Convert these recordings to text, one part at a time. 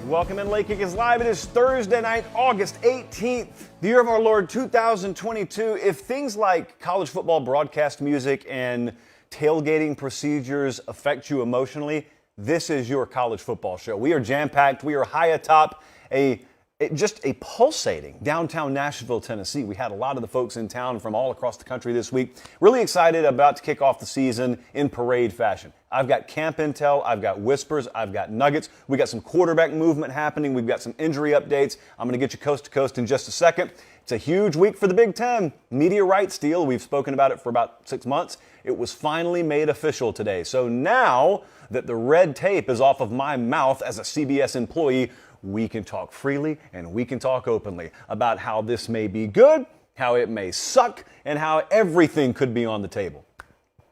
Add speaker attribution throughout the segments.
Speaker 1: Welcome in. Late Kick is live. It is Thursday night, August 18th, the year of our Lord 2022. If things like college football broadcast music and tailgating procedures affect you emotionally, this is your college football show. We are jam-packed. We are high atop just a pulsating downtown Nashville, Tennessee. We had a lot of the folks in town from all across the country this week. Really excited about to kick off the season in parade fashion. I've got camp intel, I've got whispers, I've got nuggets. We got some quarterback movement happening. We've got some injury updates. I'm going to get you coast to coast in just a second. It's a huge week for the Big Ten. Media rights deal. We've spoken about it for about 6 months. It was finally made official today. So now that the red tape is off of my mouth as a CBS employee, we can talk freely and we can talk openly about how this may be good, how it may suck, and how everything could be on the table.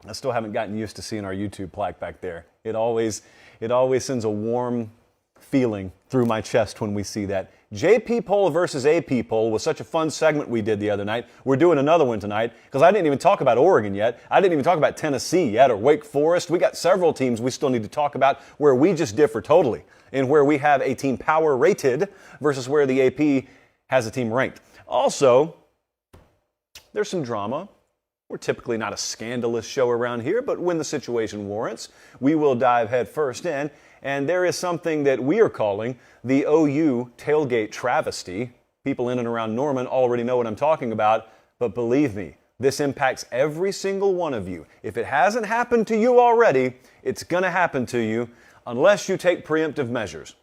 Speaker 1: I still haven't gotten used to seeing our YouTube plaque back there. It always sends a warm feeling through my chest when we see that. JP poll versus AP poll was such a fun segment we did the other night. We're doing another one tonight because I didn't even talk about Oregon yet. I didn't even talk about Tennessee yet or Wake Forest. We got several teams we still need to talk about where we just differ totally and where we have a team power rated versus where the AP has a team ranked. Also, there's some drama. We're typically not a scandalous show around here, but when the situation warrants, we will dive head first in. And there is something that we are calling the OU tailgate travesty. People in and around Norman already know what I'm talking about, but believe me, this impacts every single one of you. If it hasn't happened to you already, it's going to happen to you unless you take preemptive measures.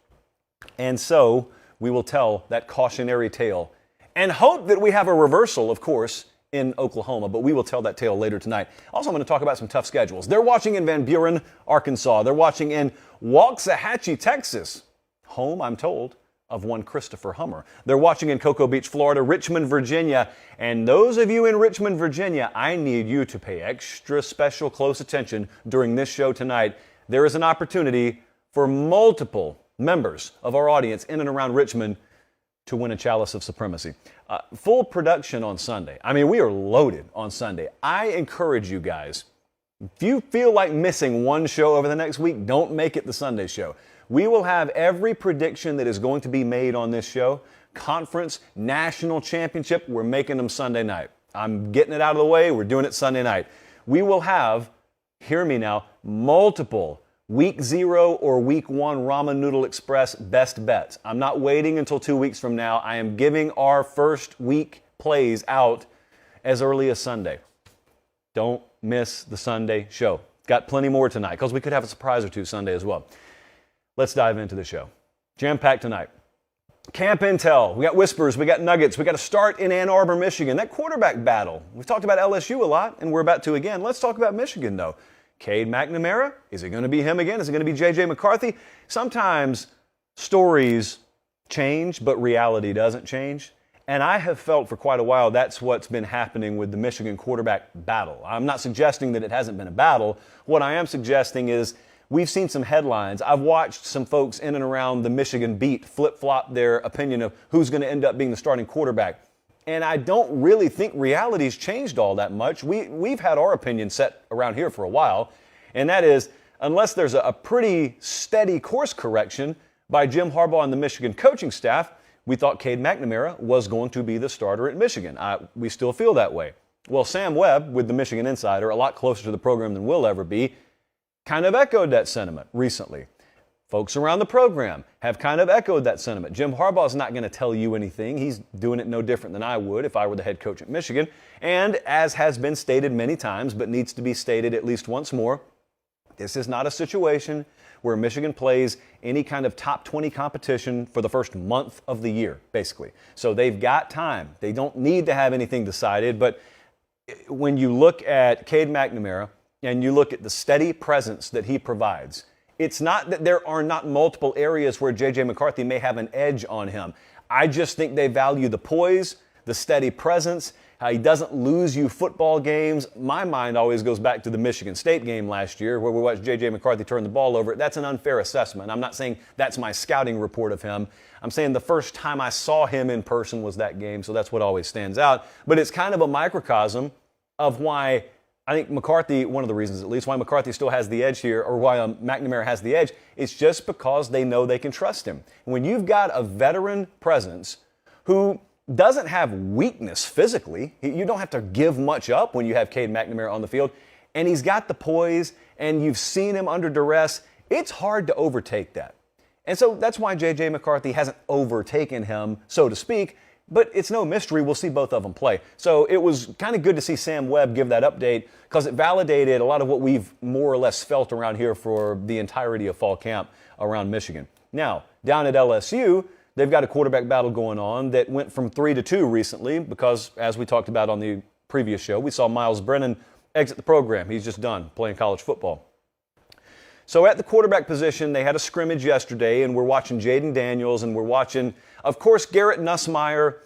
Speaker 1: And so we will tell that cautionary tale and hope that we have a reversal, of course, in Oklahoma, but we will tell that tale later tonight. Also, I'm going to talk about some tough schedules. They're watching in Van Buren, Arkansas. They're watching in Waxahachie, Texas, home, I'm told, of one Christopher Hummer. They're watching in Cocoa Beach, Florida, Richmond, Virginia. And those of you in Richmond, Virginia, I need you to pay extra special close attention during this show tonight. There is an opportunity for multiple members of our audience in and around Richmond to win a chalice of supremacy. Full production on Sunday. I mean, we are loaded on Sunday. I encourage you guys, if you feel like missing one show over the next week, don't make it the Sunday show. We will have every prediction that is going to be made on this show. Conference, national championship, we're making them Sunday night. I'm getting it out of the way. We're doing it Sunday night. We will have, hear me now, multiple Week 0 or Week 1 Ramen Noodle Express best bets. I'm not waiting until 2 weeks from now. I am giving our first week plays out as early as Sunday. Don't miss the Sunday show. Got plenty more tonight because we could have a surprise or two Sunday as well. Let's dive into the show. Jam-packed tonight. Camp intel. We got whispers. We got nuggets. We got to start in Ann Arbor, Michigan. That quarterback battle. We've talked about LSU a lot, and we're about to again. Let's talk about Michigan, though. Cade McNamara, is it going to be him again? Is it going to be J.J. McCarthy? Sometimes stories change, but reality doesn't change. And I have felt for quite a while that's what's been happening with the Michigan quarterback battle. I'm not suggesting that it hasn't been a battle. What I am suggesting is we've seen some headlines. I've watched some folks in and around the Michigan beat flip-flop their opinion of who's going to end up being the starting quarterback. And I don't really think reality's changed all that much. We've had our opinion set around here for a while, and that is, unless there's a pretty steady course correction by Jim Harbaugh and the Michigan coaching staff, we thought Cade McNamara was going to be the starter at Michigan. We still feel that way. Well, Sam Webb, with the Michigan Insider, a lot closer to the program than we'll ever be, kind of echoed that sentiment recently. Folks around the program have kind of echoed that sentiment. Jim Harbaugh's not going to tell you anything. He's doing it no different than I would if I were the head coach at Michigan. And as has been stated many times, but needs to be stated at least once more, this is not a situation where Michigan plays any kind of top 20 competition for the first month of the year, basically. So they've got time. They don't need to have anything decided. But when you look at Cade McNamara and you look at the steady presence that he provides, it's not that there are not multiple areas where J.J. McCarthy may have an edge on him. I just think they value the poise, the steady presence, how he doesn't lose you football games. My mind always goes back to the Michigan State game last year where we watched J.J. McCarthy turn the ball over. That's an unfair assessment. I'm not saying that's my scouting report of him. I'm saying the first time I saw him in person was that game, so that's what always stands out. But it's kind of a microcosm of why I think McCarthy, one of the reasons at least why McCarthy still has the edge here, or why McNamara has the edge, is just because they know they can trust him. When you've got a veteran presence who doesn't have weakness physically, you don't have to give much up when you have Cade McNamara on the field, and he's got the poise, and you've seen him under duress, it's hard to overtake that. And so that's why J.J. McCarthy hasn't overtaken him, so to speak, but it's no mystery. We'll see both of them play. So it was kind of good to see Sam Webb give that update because it validated a lot of what we've more or less felt around here for the entirety of fall camp around Michigan. Now, down at LSU, they've got a quarterback battle going on that went from 3-2 recently because, as we talked about on the previous show, we saw Miles Brennan exit the program. He's just done playing college football. So at the quarterback position, they had a scrimmage yesterday, and we're watching Jaden Daniels, and we're watching, of course, Garrett Nussmeier.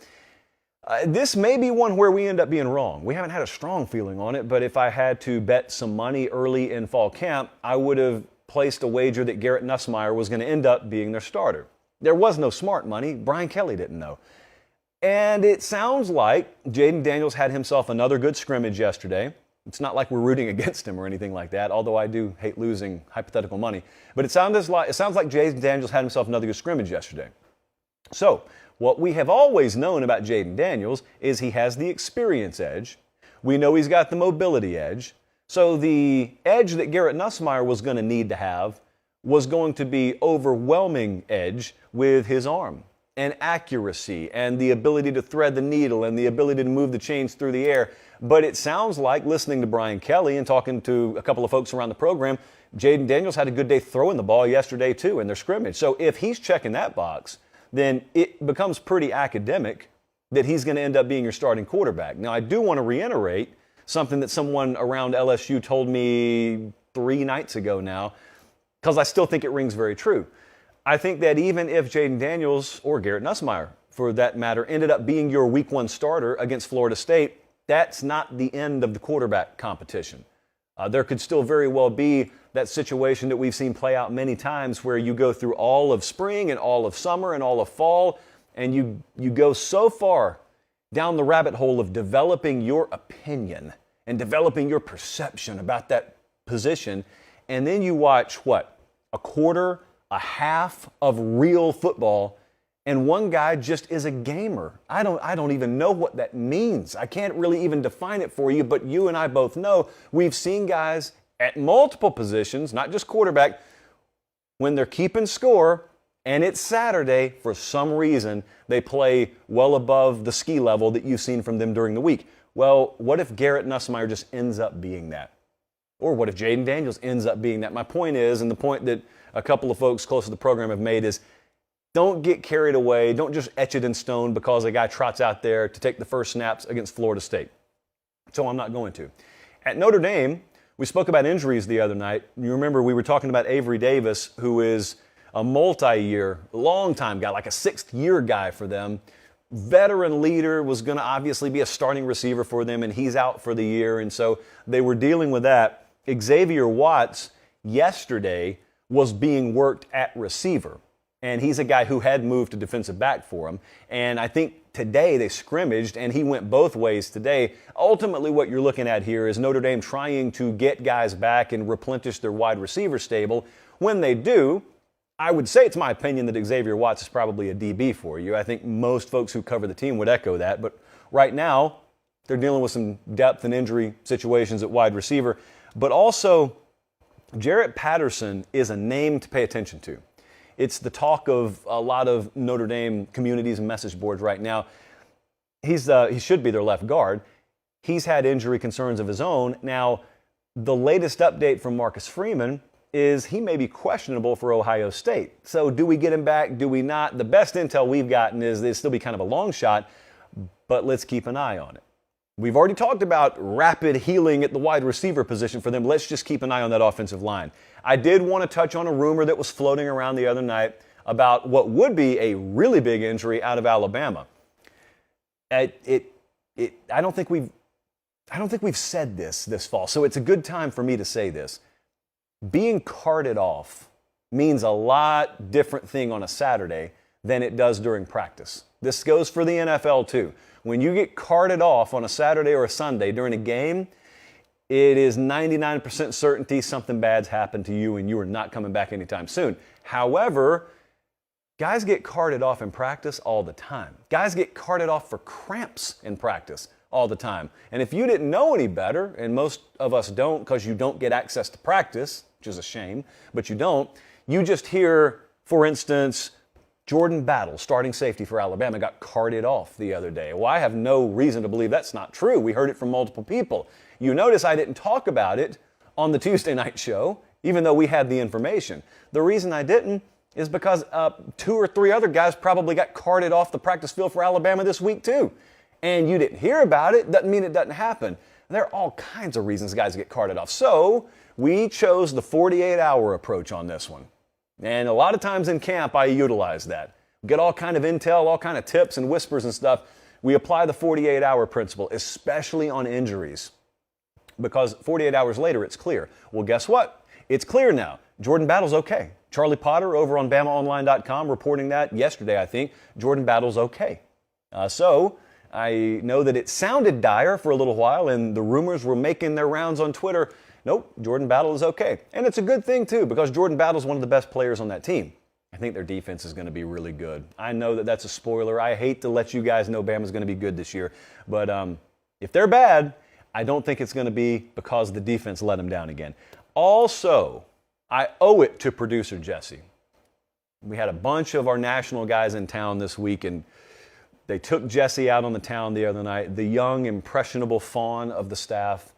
Speaker 1: This may be one where we end up being wrong. We haven't had a strong feeling on it, but if I had to bet some money early in fall camp, I would have placed a wager that Garrett Nussmeier was going to end up being their starter. There was no smart money. Brian Kelly didn't know. And it sounds like Jaden Daniels had himself another good scrimmage yesterday. It's not like we're rooting against him or anything like that, although I do hate losing hypothetical money. But it sounds like Jaden Daniels had himself another good scrimmage yesterday. So what we have always known about Jaden Daniels is he has the experience edge. We know he's got the mobility edge. So the edge that Garrett Nussmeier was going to need to have was going to be overwhelming edge with his arm and accuracy and the ability to thread the needle and the ability to move the chains through the air. But it sounds like, listening to Brian Kelly and talking to a couple of folks around the program, Jaden Daniels had a good day throwing the ball yesterday too in their scrimmage. So if he's checking that box, then it becomes pretty academic that he's going to end up being your starting quarterback. Now, I do want to reiterate something that someone around LSU told me 3 nights ago now, because I still think it rings very true. I think that even if Jaden Daniels, or Garrett Nussmeier for that matter, ended up being your week 1 starter against Florida State, that's not the end of the quarterback competition. There could still very well be that situation that we've seen play out many times where you go through all of spring and all of summer and all of fall, and you go so far down the rabbit hole of developing your opinion and developing your perception about that position, and then you watch, a quarter, a half of real football, and one guy just is a gamer. I don't even know what that means. I can't really even define it for you, but you and I both know we've seen guys at multiple positions, not just quarterback, when they're keeping score and it's Saturday, for some reason, they play well above the ski level that you've seen from them during the week. Well, what if Garrett Nussmeier just ends up being that? Or what if Jaden Daniels ends up being that? My point is, and the point that a couple of folks close to the program have made is, don't get carried away. Don't just etch it in stone because a guy trots out there to take the first snaps against Florida State. So I'm not going to. At Notre Dame, we spoke about injuries the other night. You remember we were talking about Avery Davis, who is a multi-year, long-time guy, like a 6th-year guy for them. Veteran leader, was going to obviously be a starting receiver for them, and he's out for the year. And so they were dealing with that. Xavier Watts yesterday was being worked at receiver. And he's a guy who had moved to defensive back for him. And I think today they scrimmaged, and he went both ways today. Ultimately, what you're looking at here is Notre Dame trying to get guys back and replenish their wide receiver stable. When they do, I would say it's my opinion that Xavier Watts is probably a DB for you. I think most folks who cover the team would echo that. But right now, they're dealing with some depth and injury situations at wide receiver. But also, Jarrett Patterson is a name to pay attention to. It's the talk of a lot of Notre Dame communities and message boards right now. He should be their left guard. He's had injury concerns of his own. Now, the latest update from Marcus Freeman is he may be questionable for Ohio State. So do we get him back? Do we not? The best intel we've gotten is this still be kind of a long shot, but let's keep an eye on it. We've already talked about rapid healing at the wide receiver position for them. Let's just keep an eye on that offensive line. I did want to touch on a rumor that was floating around the other night about what would be a really big injury out of Alabama. I don't think we've said this fall, so it's a good time for me to say this. Being carted off means a lot different thing on a Saturday than it does during practice. This goes for the NFL too. When you get carted off on a Saturday or a Sunday during a game, it is 99% certainty something bad's happened to you and you are not coming back anytime soon. However, guys get carted off in practice all the time. Guys get carted off for cramps in practice all the time. And if you didn't know any better, and most of us don't because you don't get access to practice, which is a shame, but you don't, you just hear, for instance, Jordan Battle, starting safety for Alabama, got carted off the other day. Well, I have no reason to believe that's not true. We heard it from multiple people. You notice I didn't talk about it on the Tuesday night show, even though we had the information. The reason I didn't is because 2 or 3 other guys probably got carted off the practice field for Alabama this week too. And you didn't hear about it, doesn't mean it doesn't happen. There are all kinds of reasons guys get carted off. So we chose the 48-hour approach on this one. And a lot of times in camp, I utilize that. Get all kind of intel, all kind of tips and whispers and stuff. We apply the 48-hour principle, especially on injuries, because 48 hours later, it's clear. Well, guess what? It's clear now. Jordan Battle's okay. Charlie Potter over on BamaOnline.com reporting that yesterday, I think. Jordan Battle's okay. So I know that it sounded dire for a little while, and the rumors were making their rounds on Twitter. Nope, Jordan Battle is okay. And it's a good thing, too, because Jordan Battle is one of the best players on that team. I think their defense is going to be really good. I know that that's a spoiler. I hate to let you guys know Bama's going to be good this year. But if they're bad, I don't think it's going to be because the defense let them down again. Also, I owe it to producer Jesse. We had a bunch of our national guys in town this week, and they took Jesse out on the town the other night, the young, impressionable fawn of the staff,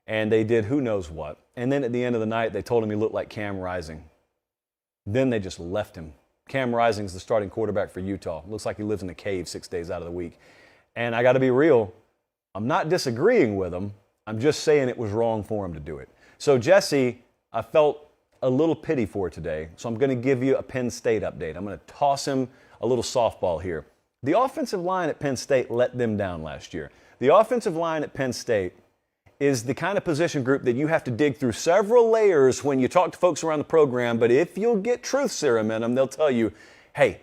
Speaker 1: and they did who knows what. And then at the end of the night, they told him he looked like Cam Rising. Then they just left him. Cam Rising's the starting quarterback for Utah. Looks like he lives in a cave 6 days out of the week. And I got to be real, I'm not disagreeing with him. I'm just saying it was wrong for him to do it. So Jesse, I felt a little pity for today. So I'm going to give you a Penn State update. I'm going to toss him a little softball here. The offensive line at Penn State let them down last year. The offensive line at Penn State is the kind of position group that you have to dig through several layers when you talk to folks around the program. But if you'll get truth serum in them, they'll tell you, hey,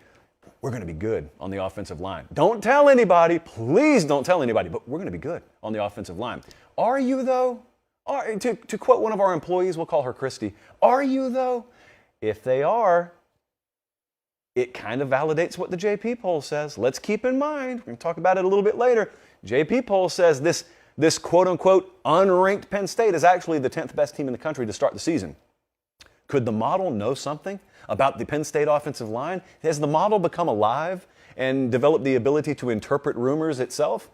Speaker 1: we're going to be good on the offensive line. Don't tell anybody. Please don't tell anybody. But we're going to be good on the offensive line. Are you, though? To quote one of our employees, we'll call her Christy, are you, though? If they are, it kind of validates what the JP poll says. Let's keep in mind, we're going to talk about it a little bit later. JP poll says this quote-unquote unranked Penn State is actually the 10th best team in the country to start the season. Could the model know something about the Penn State offensive line? Has the model become alive and developed the ability to interpret rumors itself?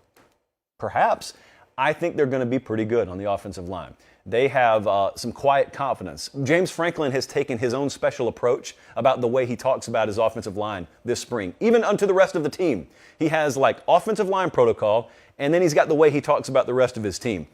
Speaker 1: Perhaps. I think they're going to be pretty good on the offensive line. They have some quiet confidence. James Franklin has taken his own special approach about the way he talks about his offensive line this spring, even unto the rest of the team. He has like offensive line protocol, and then he's got the way he talks about the rest of his team.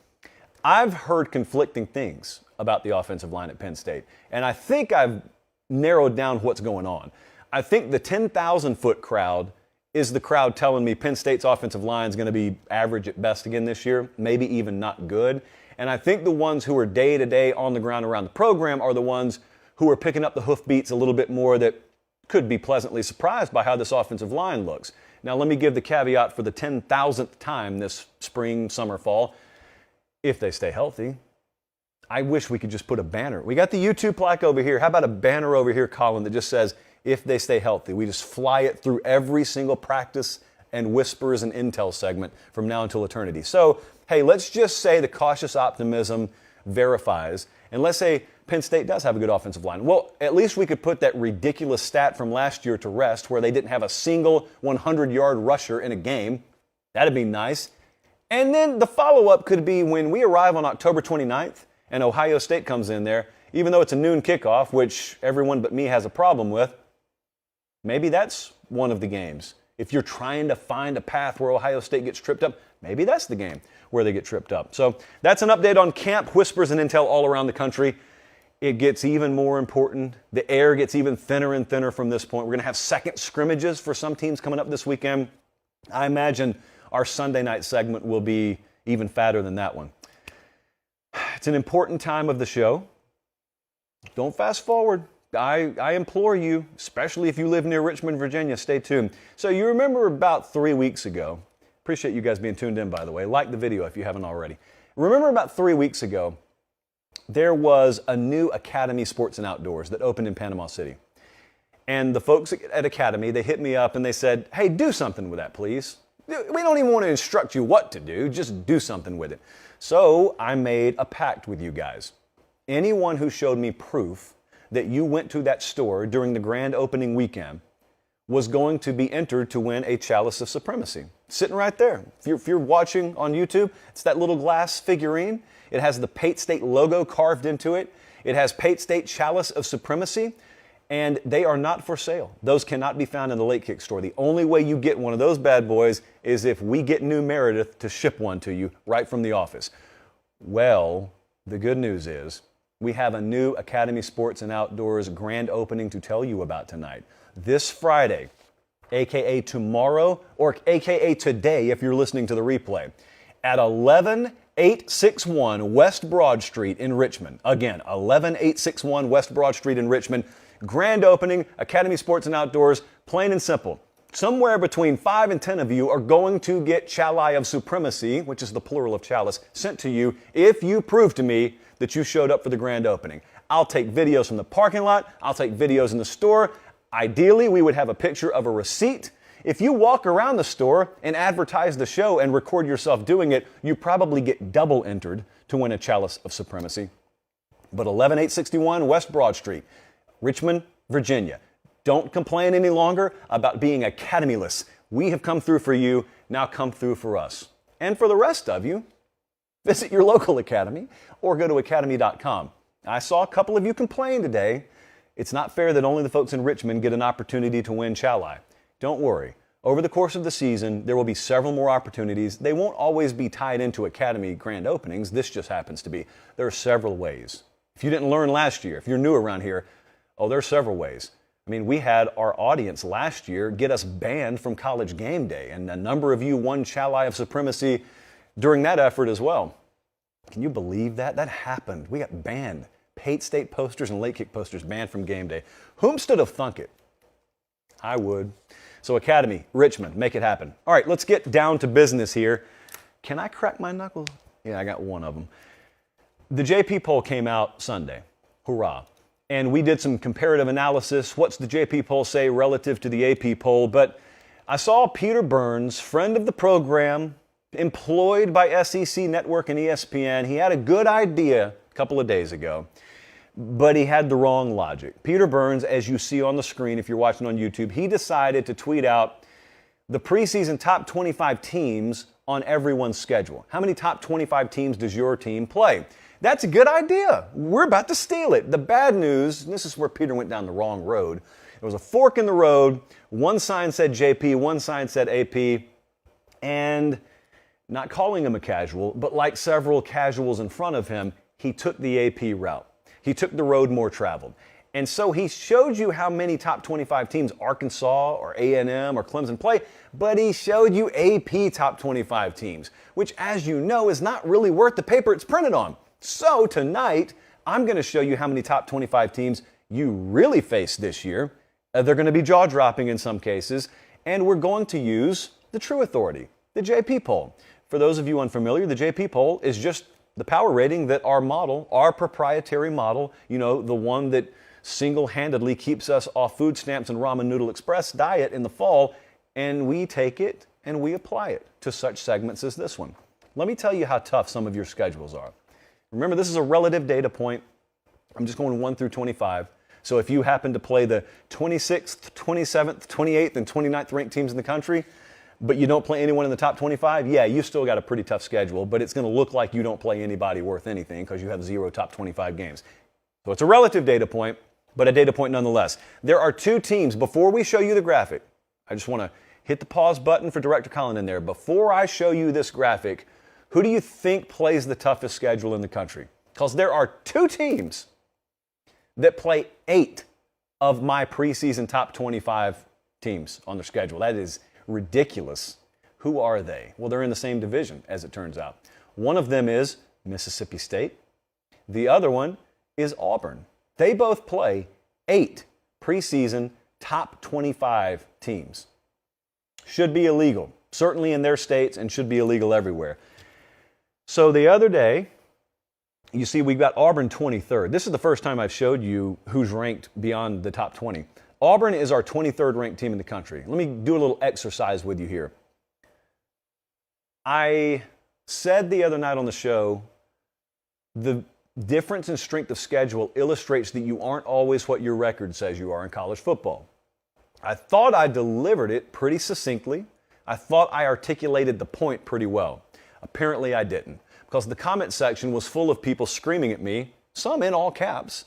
Speaker 1: I've heard conflicting things about the offensive line at Penn State, and I think I've narrowed down what's going on. I think the 10,000-foot crowd is the crowd telling me Penn State's offensive line is going to be average at best again this year, maybe even not good. And I think the ones who are day-to-day on the ground around the program are the ones who are picking up the hoofbeats a little bit more that could be pleasantly surprised by how this offensive line looks. Now, let me give the caveat for the 10,000th time this spring, summer, fall. If they stay healthy, I wish we could just put a banner. We got the YouTube plaque over here. How about a banner over here, Colin, that just says, if they stay healthy? We just fly it through every single practice and whispers and intel segment from now until eternity. So, hey, let's just say the cautious optimism verifies, and let's say Penn State does have a good offensive line. Well, at least we could put that ridiculous stat from last year to rest where they didn't have a single 100-yard rusher in a game. That'd be nice. And then the follow-up could be when we arrive on October 29th and Ohio State comes in there, even though it's a noon kickoff, which everyone but me has a problem with, maybe that's one of the games. If you're trying to find a path where Ohio State gets tripped up, maybe that's the game where they get tripped up. So that's an update on camp whispers and intel all around the country. It gets even more important. The air gets even thinner and thinner from this point. We're going to have second scrimmages for some teams coming up this weekend. I imagine our Sunday night segment will be even fatter than that one. It's an important time of the show. Don't fast forward. I implore you, especially if you live near Richmond, Virginia, stay tuned. So you remember about 3 weeks ago, appreciate you guys being tuned in, by the way. Like the video if you haven't already. Remember about 3 weeks ago, there was a new Academy Sports and Outdoors that opened in Panama City. And the folks at Academy, they hit me up and they said, hey, do something with that, please. We don't even want to instruct you what to do, just do something with it. So I made a pact with you guys. Anyone who showed me proof that you went to that store during the grand opening weekend was going to be entered to win a Chalice of Supremacy. Sitting right there. If you're watching on YouTube, it's that little glass figurine. It has the Pate State logo carved into it. It has Pate State Chalice of Supremacy, and they are not for sale. Those cannot be found in the Late Kick store. The only way you get one of those bad boys is if we get New Meredith to ship one to you right from the office. Well, the good news is we have a new Academy Sports and Outdoors grand opening to tell you about tonight. This Friday, aka tomorrow, or aka today if you're listening to the replay, at 11861 West Broad Street in Richmond. Again, 11861 West Broad Street in Richmond. Grand opening, Academy Sports and Outdoors, plain and simple. Somewhere between 5 and 10 of you are going to get Chalice of Supremacy, which is the plural of chalice, sent to you if you prove to me that you showed up for the grand opening. I'll take videos from the parking lot. I'll take videos in the store. Ideally, we would have a picture of a receipt. If you walk around the store and advertise the show and record yourself doing it, you probably get double entered to win a Chalice of Supremacy. But 11861 West Broad Street, Richmond, Virginia. Don't complain any longer about being Academy-less. We have come through for you. Now come through for us. And for the rest of you, visit your local Academy or go to academy.com. I saw a couple of you complain today. It's not fair that only the folks in Richmond get an opportunity to win Chalice. Don't worry. Over the course of the season, there will be several more opportunities. They won't always be tied into Academy grand openings. This just happens to be. There are several ways. If you didn't learn last year, if you're new around here, there are several ways. I mean, we had our audience last year get us banned from College Game Day, and a number of you won Chalice of Supremacy during that effort as well. Can you believe that? That happened. We got banned. Pate State posters and Late Kick posters banned from game day. Whom stood have thunk it? I would. So Academy, Richmond, make it happen. All right, let's get down to business here. Can I crack my knuckles? Yeah, I got one of them. The JP poll came out Sunday. Hurrah. And we did some comparative analysis. What's the JP poll say relative to the AP poll? But I saw Peter Burns, friend of the program, employed by SEC Network and ESPN. He had a good idea a couple of days ago, but he had the wrong logic. Peter Burns, as you see on the screen if you're watching on YouTube, he decided to tweet out the preseason top 25 teams on everyone's schedule. How many top 25 teams does your team play? That's a good idea. We're about to steal it. The bad news, and this is where Peter went down the wrong road. There was a fork in the road. One sign said JP, one sign said AP, and not calling him a casual, but like several casuals in front of him, he took the AP route. He took the road more traveled. And so he showed you how many top 25 teams Arkansas or A&M or Clemson play, but he showed you AP top 25 teams, which, as you know, is not really worth the paper it's printed on. So tonight, I'm going to show you how many top 25 teams you really face this year. They're going to be jaw-dropping in some cases, and we're going to use the true authority, the JP poll. For those of you unfamiliar, the JP poll is just the power rating that our model, our proprietary model, the one that single-handedly keeps us off food stamps and ramen noodle express diet in the fall, and we take it and we apply it to such segments as this one. Let me tell you how tough some of your schedules are. Remember, this is a relative data point. I'm just going 1 through 25. So if you happen to play the 26th, 27th, 28th, and 29th ranked teams in the country, but you don't play anyone in the top 25, yeah, you still got a pretty tough schedule, but it's going to look like you don't play anybody worth anything because you have 0 top 25 games. So it's a relative data point, but a data point nonetheless. There are 2 teams. Before we show you the graphic, I just want to hit the pause button for Director Colin in there. Before I show you this graphic, who do you think plays the toughest schedule in the country? Because there are 2 teams that play 8 of my preseason top 25 teams on their schedule. That is ridiculous. Who are they? Well, they're in the same division, as it turns out. One of them is Mississippi State. The other one is Auburn. They both play 8 preseason top 25 teams. Should be illegal, certainly in their states, and should be illegal everywhere. So the other day, you see we've got Auburn 23rd. This is the first time I've showed you who's ranked beyond the top 20. Auburn is our 23rd ranked team in the country. Let me do a little exercise with you here. I said the other night on the show, the difference in strength of schedule illustrates that you aren't always what your record says you are in college football. I thought I delivered it pretty succinctly. I thought I articulated the point pretty well. Apparently I didn't, because the comment section was full of people screaming at me, some in all caps,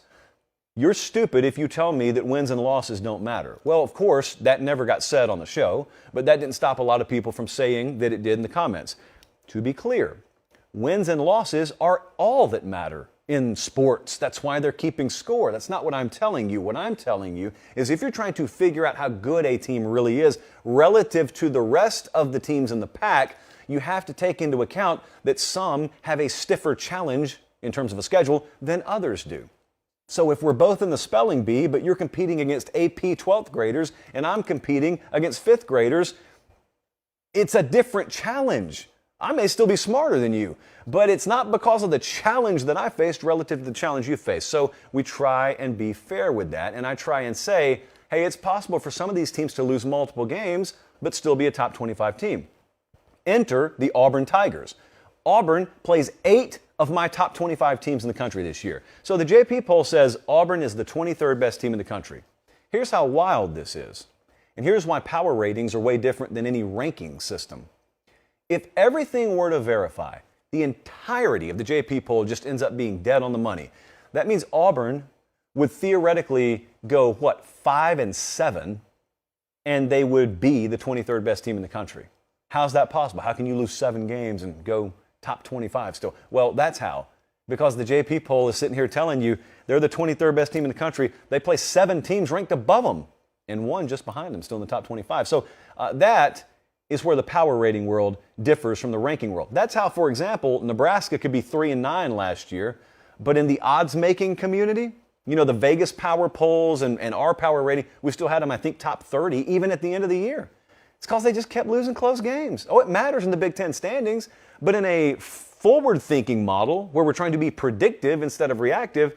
Speaker 1: "You're stupid if you tell me that wins and losses don't matter." Well, of course, that never got said on the show, but that didn't stop a lot of people from saying that it did in the comments. To be clear, wins and losses are all that matter in sports. That's why they're keeping score. That's not what I'm telling you. What I'm telling you is if you're trying to figure out how good a team really is relative to the rest of the teams in the pack, you have to take into account that some have a stiffer challenge in terms of a schedule than others do. So if we're both in the spelling bee, but you're competing against AP 12th graders and I'm competing against 5th graders, it's a different challenge. I may still be smarter than you, but it's not because of the challenge that I faced relative to the challenge you faced. So we try and be fair with that, and I try and say, hey, it's possible for some of these teams to lose multiple games, but still be a top 25 team. Enter the Auburn Tigers. Auburn plays 8 of my top 25 teams in the country this year. So the JP poll says Auburn is the 23rd best team in the country. Here's how wild this is, and here's why power ratings are way different than any ranking system. If everything were to verify, the entirety of the JP poll just ends up being dead on the money. That means Auburn would theoretically go, 5-7, and they would be the 23rd best team in the country. How's that possible? How can you lose 7 games and go top 25 still? Well, that's how. Because the JP poll is sitting here telling you they're the 23rd best team in the country. They play 7 teams ranked above them and 1 just behind them, still in the top 25. So that is where the power rating world differs from the ranking world. That's how, for example, Nebraska could be 3-9 last year, but in the odds-making community, you know, the Vegas power polls and our power rating, we still had them, I think, top 30, even at the end of the year. It's because they just kept losing close games. Oh, it matters in the Big Ten standings, but in a forward-thinking model where we're trying to be predictive instead of reactive,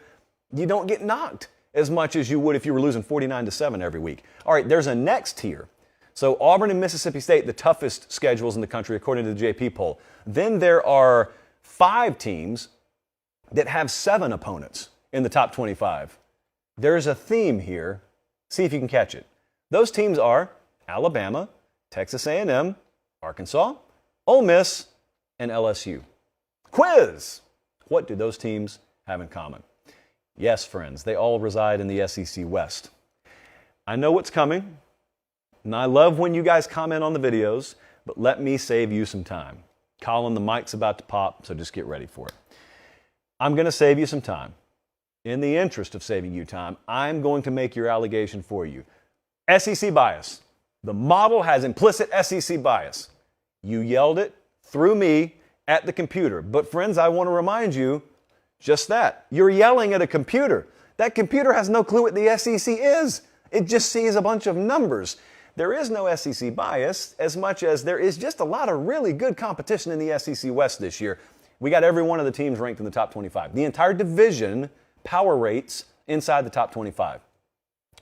Speaker 1: you don't get knocked as much as you would if you were losing 49-7 every week. All right, there's a next tier. So Auburn and Mississippi State, the toughest schedules in the country according to the JP poll. Then there are 5 teams that have 7 opponents in the top 25. There's a theme here. See if you can catch it. Those teams are Alabama, Texas A&M, Arkansas, Ole Miss, and LSU. Quiz! What do those teams have in common? Yes, friends, they all reside in the SEC West. I know what's coming. And I love when you guys comment on the videos, but let me save you some time. Colin, the mic's about to pop, so just get ready for it. I'm going to save you some time. In the interest of saving you time, I'm going to make your allegation for you. SEC bias. The model has implicit SEC bias. You yelled it through me at the computer. But friends, I want to remind you just that. You're yelling at a computer. That computer has no clue what the SEC is. It just sees a bunch of numbers. There is no SEC bias as much as there is just a lot of really good competition in the SEC West this year. We got every one of the teams ranked in the top 25. The entire division power rates inside the top 25.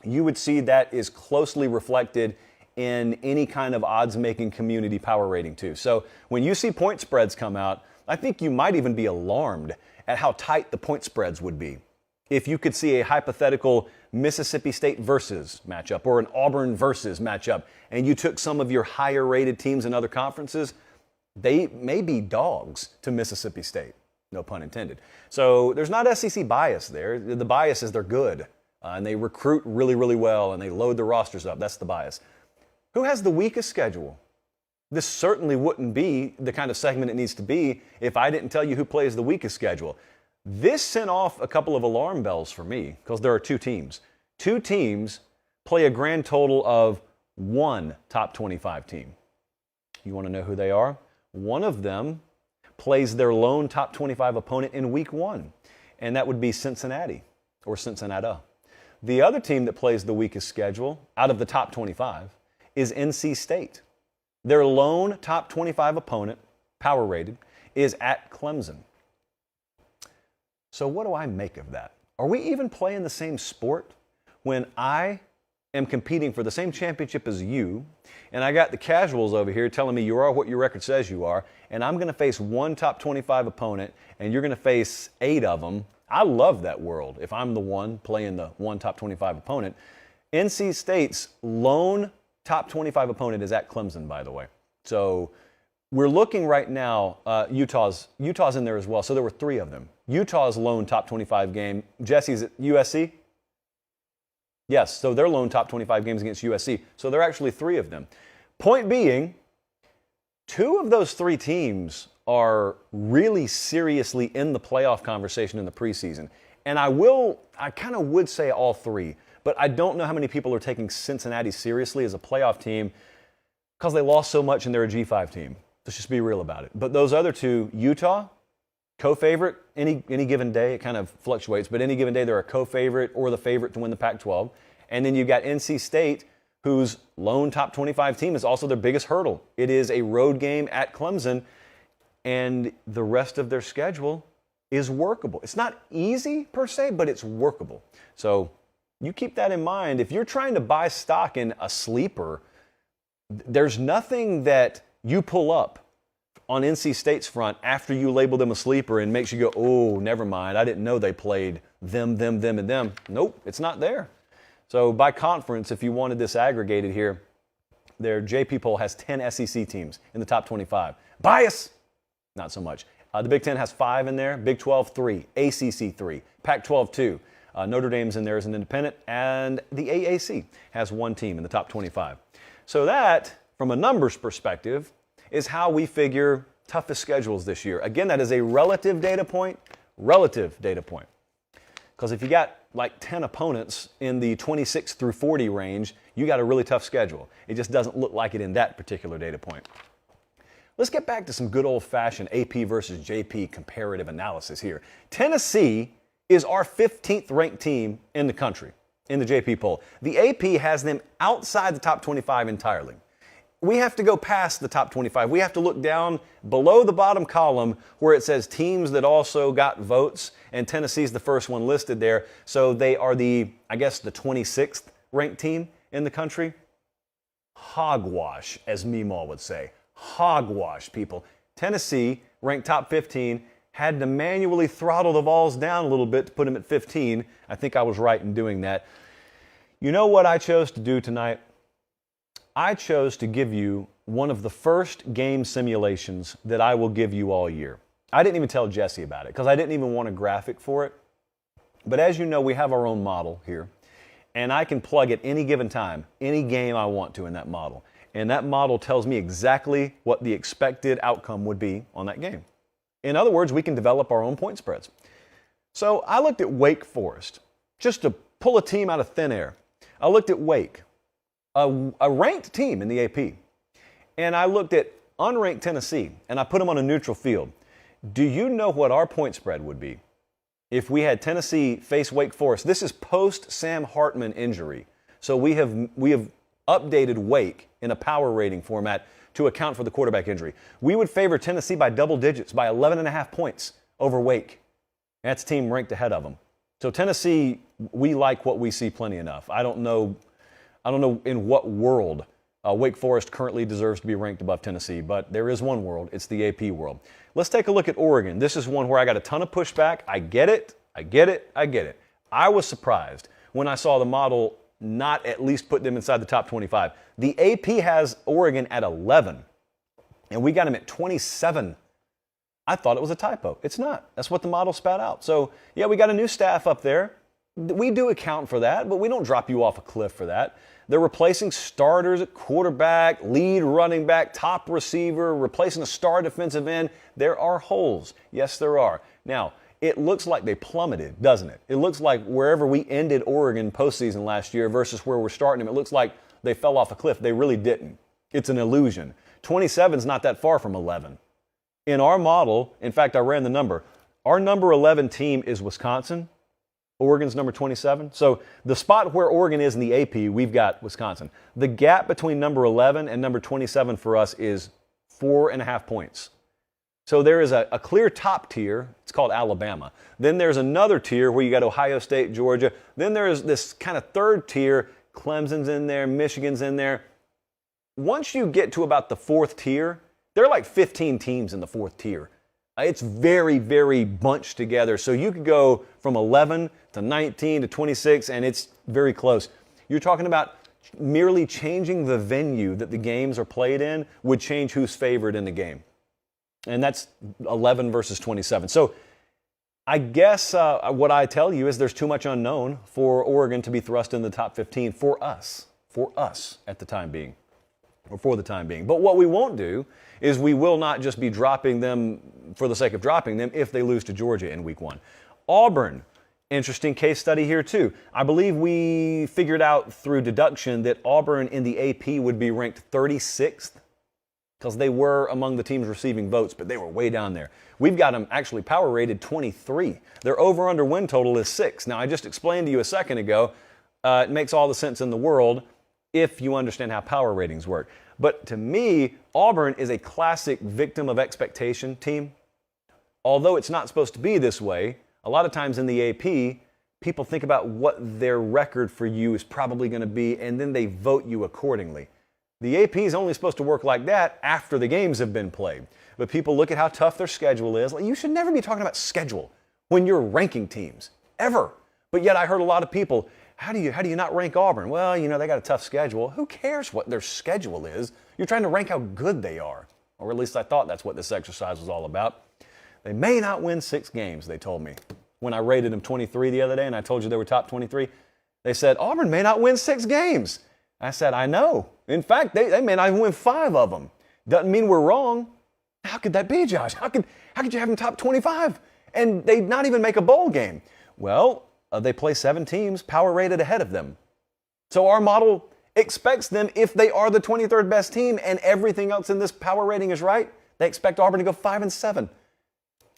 Speaker 1: You would see that is closely reflected in any kind of odds-making community power rating too. So when you see point spreads come out, I think you might even be alarmed at how tight the point spreads would be. If you could see a hypothetical Mississippi State versus matchup or an Auburn versus matchup, and you took some of your higher rated teams in other conferences, they may be dogs to Mississippi State, no pun intended. So there's not SEC bias there. The bias is they're good, and they recruit really, really well, and they load the rosters up. That's the bias. Who has the weakest schedule? This certainly wouldn't be the kind of segment it needs to be if I didn't tell you who plays the weakest schedule. This sent off a couple of alarm bells for me because there are 2 teams. 2 teams play a grand total of 1 top 25 team. You want to know who they are? One of them plays their lone top 25 opponent in week 1, and that would be Cincinnati or Cincinnati. The other team that plays the weakest schedule out of the top 25 is NC State. Their lone top 25 opponent, power rated, is at Clemson. So what do I make of that? Are we even playing the same sport when I am competing for the same championship as you, and I got the casuals over here telling me you are what your record says you are, and I'm going to face one top 25 opponent, and you're going to face 8 of them? I love that world if I'm the one playing the one top 25 opponent. NC State's lone top 25 opponent is at Clemson, by the way. So we're looking right now, Utah's in there as well, so there were 3 of them. Utah's lone top 25 game, Jesse's at USC? Yes, so their lone top 25 games against USC. So there are actually 3 of them. Point being, 2 of those 3 teams are really seriously in the playoff conversation in the preseason. And I kind of would say all 3, but I don't know how many people are taking Cincinnati seriously as a playoff team because they lost so much and they're a G5 team. Let's just be real about it. But those other 2, Utah, co-favorite, any given day, it kind of fluctuates, but any given day they're a co-favorite or the favorite to win the Pac-12. And then you've got NC State, whose lone top 25 team is also their biggest hurdle. It is a road game at Clemson, and the rest of their schedule is workable. It's not easy per se, but it's workable. So you keep that in mind. If you're trying to buy stock in a sleeper, there's nothing that you pull up on NC State's front after you label them a sleeper and makes you go, oh, never mind, I didn't know they played them, and them. Nope, it's not there. So by conference, if you wanted this aggregated here, their JP poll has 10 SEC teams in the top 25. Bias, not so much. The Big Ten has 5 in there, Big 12 3, ACC 3, Pac-12 2. Notre Dame's in there as an independent, and the AAC has 1 team in the top 25. So that, from a numbers perspective, is how we figure toughest schedules this year. Again, that is a relative data point. Because if you got like 10 opponents in the 26 through 40 range, you got a really tough schedule. It just doesn't look like it in that particular data point. Let's get back to some good old-fashioned AP versus JP comparative analysis here. Tennessee is our 15th ranked team in the country in the JP poll. The AP has them outside the top 25 entirely. We have to go past the top 25. We have to look down below the bottom column where it says teams that also got votes, and Tennessee's the first one listed there. So they are the 26th ranked team in the country. Hogwash, as Meemaw would say. Hogwash, people. Tennessee, ranked top 15, had to manually throttle the Vols down a little bit to put them at 15. I think I was right in doing that. You know what I chose to do tonight? I chose to give you one of the first game simulations that I will give you all year. I didn't even tell Jesse about it because I didn't even want a graphic for it. But as you know, we have our own model here, and I can plug at any given time any game I want to in that model. And that model tells me exactly what the expected outcome would be on that game. In other words, we can develop our own point spreads. So I looked at Wake Forest, just to pull a team out of thin air. I looked at Wake, a ranked team in the AP. And I looked at unranked Tennessee, and I put them on a neutral field. Do you know what our point spread would be if we had Tennessee face Wake Forest? This is post-Sam Hartman injury. So we have updated Wake in a power rating format to account for the quarterback injury. We would favor Tennessee by double digits, by 11.5 points over Wake. That's a team ranked ahead of them. So Tennessee, we like what we see plenty enough. I don't know in what world Wake Forest currently deserves to be ranked above Tennessee, but there is one world. It's the AP world. Let's take a look at Oregon. This is one where I got a ton of pushback. I get it. I was surprised when I saw the model not at least put them inside the top 25. The AP has Oregon at 11, and we got them at 27. I thought it was a typo. It's not. That's what the model spat out. So, yeah, we got a new staff up there. We do account for that, but we don't drop you off a cliff for that. They're replacing starters at quarterback, lead running back, top receiver, replacing a star defensive end. There are holes. Yes, there are. Now, it looks like they plummeted, doesn't it? It looks like wherever we ended Oregon postseason last year versus where we're starting them, it looks like they fell off a cliff. They really didn't. It's an illusion. 27 is not that far from 11. In our model, in fact, I ran the number. Our number 11 team is Wisconsin. Oregon's number 27. So the spot where Oregon is in the AP, we've got Wisconsin. The gap between number 11 and number 27 for us is 4.5 points. So there is a clear top tier. It's called Alabama. Then there's another tier where you got Ohio State, Georgia. Then there's this kind of third tier. Clemson's in there. Michigan's in there. Once you get to about the fourth tier, there are like 15 teams in the fourth tier. It's very, very bunched together. So you could go from 11 to 19 to 26, and it's very close. You're talking about merely changing the venue that the games are played in would change who's favored in the game. And that's 11 versus 27. So I guess what I tell you is there's too much unknown for Oregon to be thrust in the top 15 for us at the time being, or for the time being. But what we won't do is we will not just be dropping them for the sake of dropping them if they lose to Georgia in week 1. Auburn, interesting case study here too. I believe we figured out through deduction that Auburn in the AP would be ranked 36th because they were among the teams receiving votes, but they were way down there. We've got them actually power rated 23. Their over-under win total is 6. Now, I just explained to you a second ago, it makes all the sense in the world if you understand how power ratings work. But to me, Auburn is a classic victim of expectation team. Although it's not supposed to be this way, a lot of times in the AP, people think about what their record for you is probably going to be, and then they vote you accordingly. The AP is only supposed to work like that after the games have been played. But people look at how tough their schedule is. Like, you should never be talking about schedule when you're ranking teams, ever. But yet I heard a lot of people, how do you not rank Auburn? Well, they got a tough schedule. Who cares what their schedule is? You're trying to rank how good they are. Or at least I thought that's what this exercise was all about. They may not win 6 games, they told me. When I rated them 23 the other day and I told you they were top 23, they said, Auburn may not win 6 games. I said, I know. In fact, they may not even win 5 of them. Doesn't mean we're wrong. How could that be, Josh? How could you have them top 25 and they not even make a bowl game? Well, they play 7 teams power rated ahead of them. So our model expects them, if they are the 23rd best team and everything else in this power rating is right, they expect Auburn to go 5-7.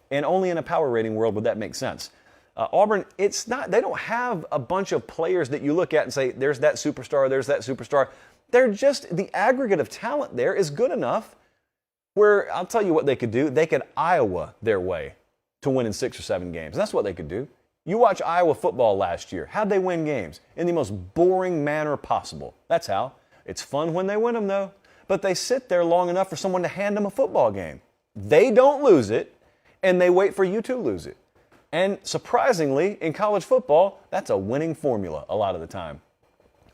Speaker 1: And only in a power rating world would that make sense. Auburn, they don't have a bunch of players that you look at and say, there's that superstar, there's that superstar. They're just, the aggregate of talent there is good enough where, I'll tell you what they could do. They could Iowa their way to winning 6 or 7 games. That's what they could do. You watch Iowa football last year. How'd they win games? In the most boring manner possible. That's how. It's fun when they win them, though. But they sit there long enough for someone to hand them a football game. They don't lose it, and they wait for you to lose it. And surprisingly, in college football, that's a winning formula a lot of the time.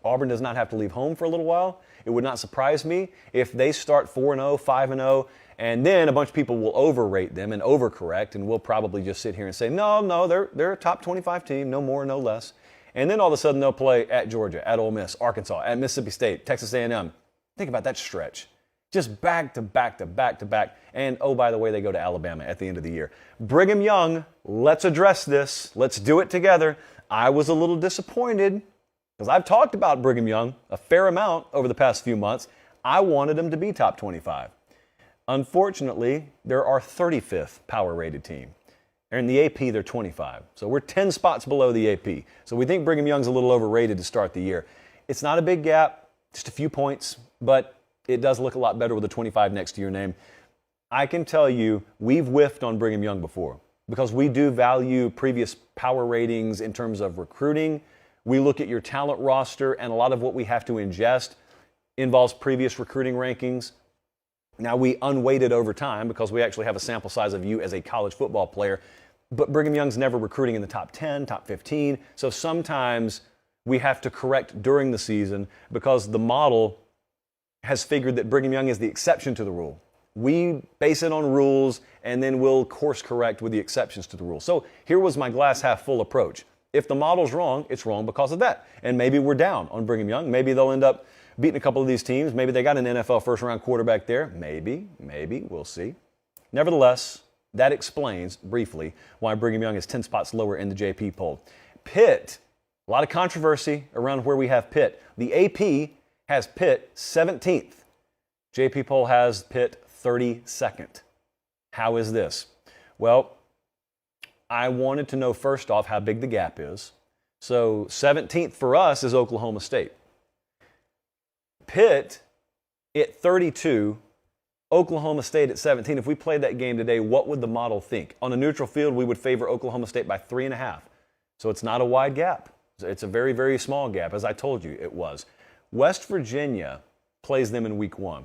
Speaker 1: Auburn does not have to leave home for a little while. It would not surprise me if they start 4-0, 5-0, and then a bunch of people will overrate them and overcorrect, and we'll probably just sit here and say, no, they're a top 25 team, no more, no less. And then all of a sudden they'll play at Georgia, at Ole Miss, Arkansas, at Mississippi State, Texas A&M. Think about that stretch. Just back to back to back to back. And, oh, by the way, they go to Alabama at the end of the year. Brigham Young, let's address this. Let's do it together. I was a little disappointed because I've talked about Brigham Young a fair amount over the past few months. I wanted them to be top 25. Unfortunately, they're our 35th power-rated team. In the AP, they're 25. So we're 10 spots below the AP. So we think Brigham Young's a little overrated to start the year. It's not a big gap, just a few points, but it does look a lot better with a 25 next to your name. I can tell you, we've whiffed on Brigham Young before because we do value previous power ratings in terms of recruiting. We look at your talent roster, and a lot of what we have to ingest involves previous recruiting rankings. Now, we unweighted over time because we actually have a sample size of you as a college football player, but Brigham Young's never recruiting in the top 10, top 15. So sometimes we have to correct during the season because the model has figured that Brigham Young is the exception to the rule. We base it on rules, and then we'll course correct with the exceptions to the rule. So here was my glass half full approach. If the model's wrong, it's wrong because of that. And maybe we're down on Brigham Young. Maybe they'll end up beating a couple of these teams. Maybe they got an NFL first-round quarterback there. Maybe, we'll see. Nevertheless, that explains, briefly, why Brigham Young is 10 spots lower in the JP poll. Pitt, a lot of controversy around where we have Pitt. The AP has Pitt 17th. JP poll has Pitt 32nd. How is this? Well, I wanted to know first off how big the gap is. So 17th for us is Oklahoma State. Pitt at 32 Oklahoma State at 17. If we played that game today, what would the model think? On a neutral field, we would favor Oklahoma State by 3.5. So it's not a wide gap. It's a very, very small gap, as I told you it was. West Virginia plays them in week 1.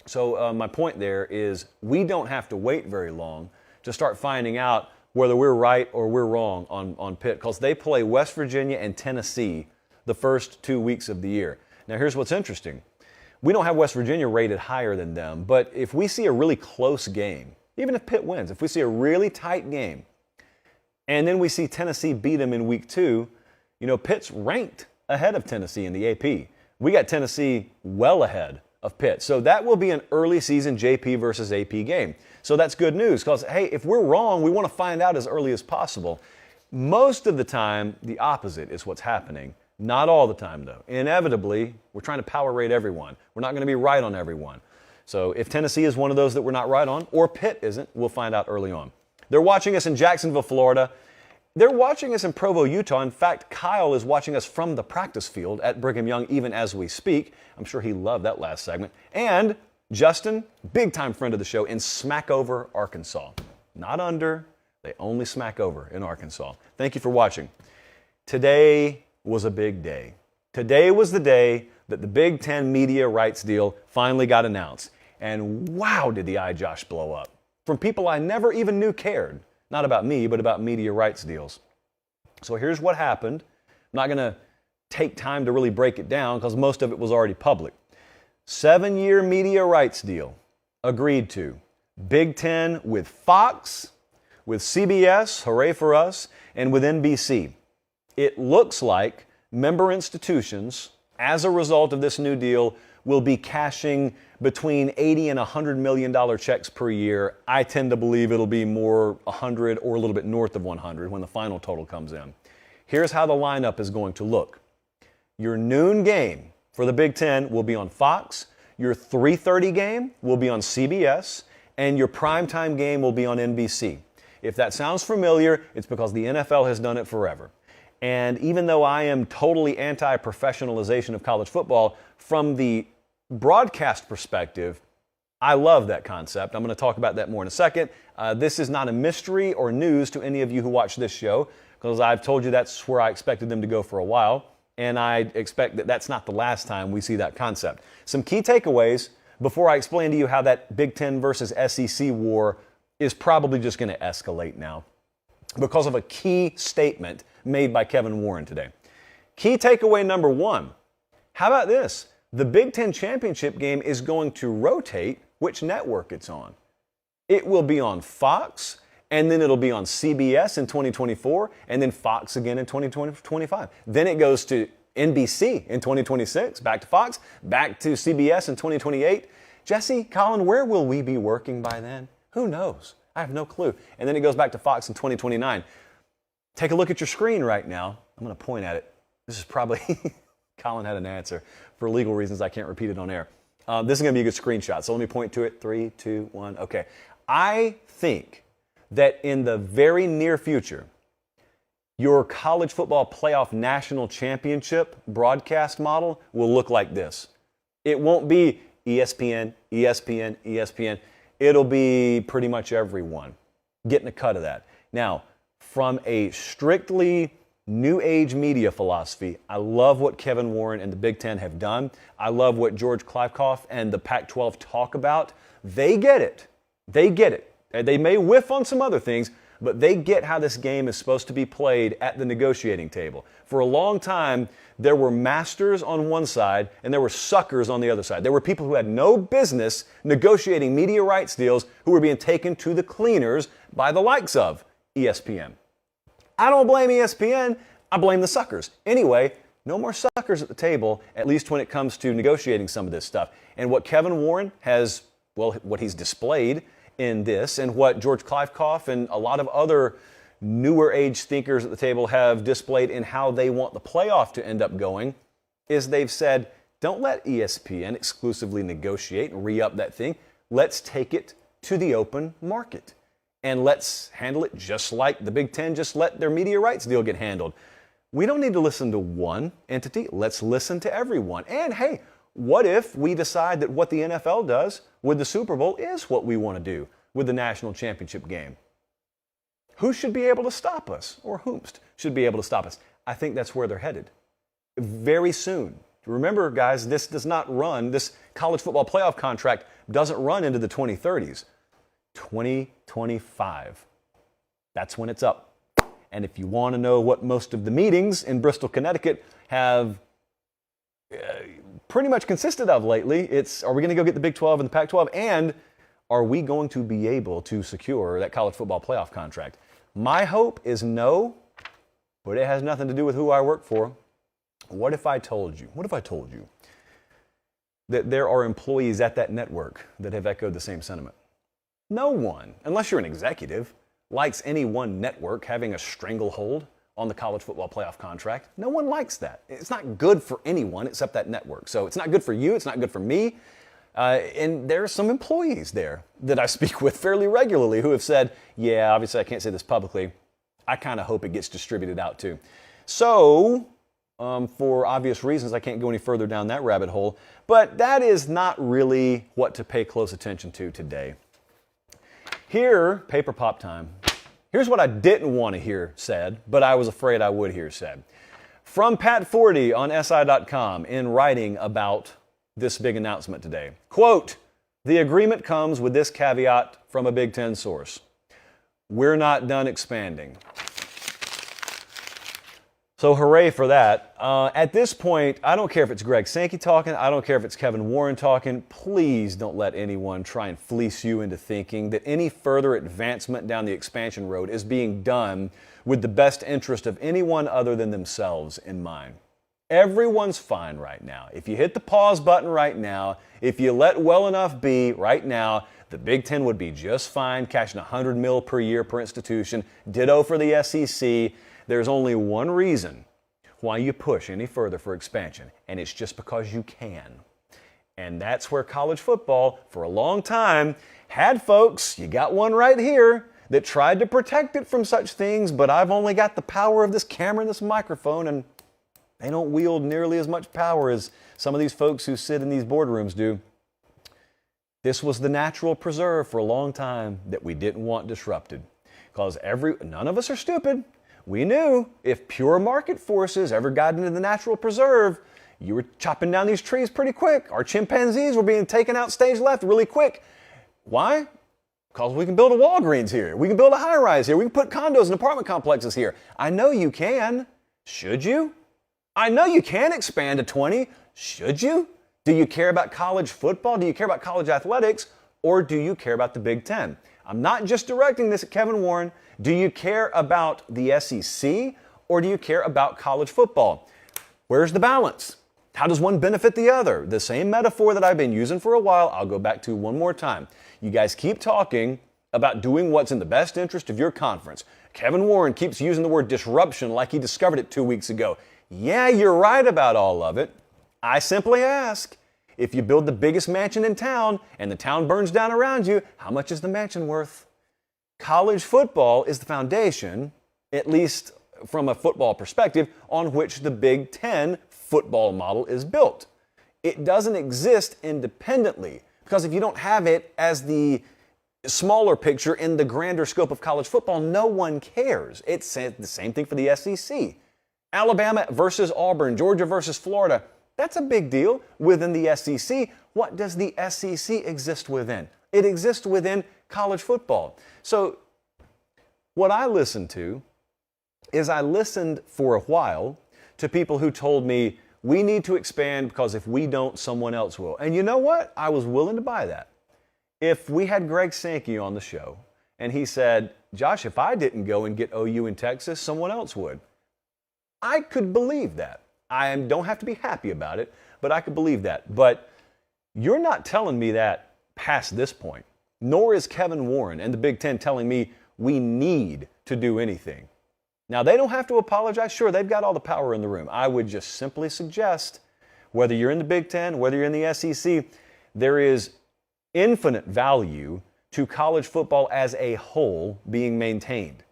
Speaker 1: So my point there is we don't have to wait very long to start finding out whether we're right or we're wrong on Pitt, because they play West Virginia and Tennessee the first 2 weeks of the year. Now, here's what's interesting. We don't have West Virginia rated higher than them, but if we see a really close game, even if Pitt wins, if we see a really tight game, and then we see Tennessee beat them in week 2, Pitt's ranked ahead of Tennessee in the AP. We got Tennessee well ahead of Pitt. So that will be an early season JP versus AP game. So that's good news because, hey, if we're wrong, we want to find out as early as possible. Most of the time, the opposite is what's happening. Not all the time, though. Inevitably, we're trying to power rate everyone. We're not going to be right on everyone. So if Tennessee is one of those that we're not right on, or Pitt isn't, we'll find out early on. They're watching us in Jacksonville, Florida. They're watching us in Provo, Utah. In fact, Kyle is watching us from the practice field at Brigham Young even as we speak. I'm sure he loved that last segment. And Justin, big-time friend of the show, in Smackover, Arkansas. Not under, they only smack over in Arkansas. Thank you for watching. Today was a big day. Today was the day that the Big Ten media rights deal finally got announced. And wow, did the iJosh blow up. From people I never even knew cared. Not about me, but about media rights deals. So here's what happened. I'm not going to take time to really break it down because most of it was already public. 7-year media rights deal agreed to. Big Ten with Fox, with CBS, hooray for us, and with NBC. It looks like member institutions, as a result of this new deal, will be cashing between $80 and $100 million checks per year. I tend to believe it'll be more 100 or a little bit north of 100 when the final total comes in. Here's how the lineup is going to look. Your noon game for the Big Ten will be on Fox. Your 3:30 game will be on CBS. And your primetime game will be on NBC. If that sounds familiar, it's because the NFL has done it forever. And even though I am totally anti-professionalization of college football, from the broadcast perspective, I love that concept. I'm going to talk about that more in a second. This is not a mystery or news to any of you who watch this show, because I've told you that's where I expected them to go for a while, and I expect that that's not the last time we see that concept. Some key takeaways before I explain to you how that Big Ten versus SEC war is probably just going to escalate now because of a key statement made by Kevin Warren today. Key takeaway number 1. How about this? The Big Ten championship game is going to rotate which network it's on. It will be on Fox, and then it'll be on CBS in 2024, and then Fox again in 2025. Then it goes to NBC in 2026, back to Fox, back to CBS in 2028. Jesse, Colin, where will we be working by then? Who knows? I have no clue. And then it goes back to Fox in 2029. Take a look at your screen right now. I'm going to point at it. This is probably, Colin had an answer. For legal reasons, I can't repeat it on air. This is going to be a good screenshot. So let me point to it. 3, 2, 1. Okay. I think that in the very near future, your college football playoff national championship broadcast model will look like this. It won't be ESPN, ESPN, ESPN. It'll be pretty much everyone getting a cut of that. Now, from a strictly new age media philosophy, I love what Kevin Warren and the Big Ten have done. I love what George Kliavkoff and the Pac-12 talk about. They get it. They get it. They may whiff on some other things, but they get how this game is supposed to be played at the negotiating table. For a long time, there were masters on one side and there were suckers on the other side. There were people who had no business negotiating media rights deals who were being taken to the cleaners by the likes of ESPN. I don't blame ESPN. I blame the suckers. Anyway, no more suckers at the table, at least when it comes to negotiating some of this stuff. And what Kevin Warren has, well, what he's displayed in this and what George Kliavkoff and a lot of other newer age thinkers at the table have displayed in how they want the playoff to end up going is they've said, don't let ESPN exclusively negotiate and re-up that thing. Let's take it to the open market. And let's handle it just like the Big Ten just let their media rights deal get handled. We don't need to listen to one entity. Let's listen to everyone. And hey, What if we decide that what the NFL does with the Super Bowl is what we want to do with the national championship game? Who should be able to stop us? Or whomst should be able to stop us? I think that's where they're headed very soon. Remember, guys, this college football playoff contract doesn't run into the 2030s. 2025. That's when it's up. And if you want to know what most of the meetings in Bristol, Connecticut have pretty much consisted of lately, it's, are we going to go get the Big 12 and the Pac-12? And are we going to be able to secure that college football playoff contract? My hope is no, but it has nothing to do with who I work for. What if I told you that there are employees at that network that have echoed the same sentiment? No one, unless you're an executive, likes any one network having a stranglehold on the college football playoff contract. No one likes that. It's not good for anyone except that network. So it's not good for you. It's not good for me. And there are some employees there that I speak with fairly regularly who have said, yeah, obviously I can't say this publicly. I kind of hope it gets distributed out too. So, for obvious reasons, I can't go any further down that rabbit hole. But that is not really what to pay close attention to today. Here, paper pop time. Here's what I didn't want to hear said, but I was afraid I would hear said. From Pat Forty on SI.com in writing about this big announcement today. Quote, the agreement comes with this caveat from a Big Ten source. We're not done expanding. So hooray for that. At this point, I don't care if it's Greg Sankey talking. I don't care if it's Kevin Warren talking. Please don't let anyone try and fleece you into thinking that any further advancement down the expansion road is being done with the best interest of anyone other than themselves in mind. Everyone's fine right now. If you hit the pause button right now, if you let well enough be right now, the Big Ten would be just fine, cashing $100 million per year per institution. Ditto for the SEC. There's only one reason why you push any further for expansion, and it's just because you can. And that's where college football, for a long time, had folks, you got one right here, that tried to protect it from such things, but I've only got the power of this camera and this microphone, and they don't wield nearly as much power as some of these folks who sit in these boardrooms do. This was the natural preserve for a long time that we didn't want disrupted. Because none of us are stupid. We knew if pure market forces ever got into the natural preserve, you were chopping down these trees pretty quick. Our chimpanzees were being taken out stage left really quick. Why? Because we can build a Walgreens here. We can build a high-rise here. We can put condos and apartment complexes here. I know you can. Should you? I know you can expand to 20. Should you? Do you care about college football? Do you care about college athletics? Or do you care about the Big Ten? I'm not just directing this at Kevin Warren. Do you care about the SEC? Or do you care about college football? Where's the balance? How does one benefit the other? The same metaphor that I've been using for a while, I'll go back to one more time. You guys keep talking about doing what's in the best interest of your conference. Kevin Warren keeps using the word disruption like he discovered it 2 weeks ago. Yeah, you're right about all of it. I simply ask, if you build the biggest mansion in town and the town burns down around you, how much is the mansion worth? College football is the foundation, at least from a football perspective, on which the Big Ten football model is built. It doesn't exist independently, because if you don't have it as the smaller picture in the grander scope of college football, no one cares. It's the same thing for the SEC. Alabama versus Auburn, Georgia versus Florida. That's a big deal within the SEC. What does the SEC exist within? It exists within college football. So what I listened to is I listened for a while to people who told me, we need to expand because if we don't, someone else will. And you know what? I was willing to buy that. If we had Greg Sankey on the show and he said, Josh, if I didn't go and get OU in Texas, someone else would. I could believe that. I don't have to be happy about it, but I could believe that. But you're not telling me that past this point, nor is Kevin Warren and the Big Ten telling me we need to do anything. Now, they don't have to apologize. Sure, they've got all the power in the room. I would just simply suggest, whether you're in the Big Ten, whether you're in the SEC, there is infinite value to college football as a whole being maintained.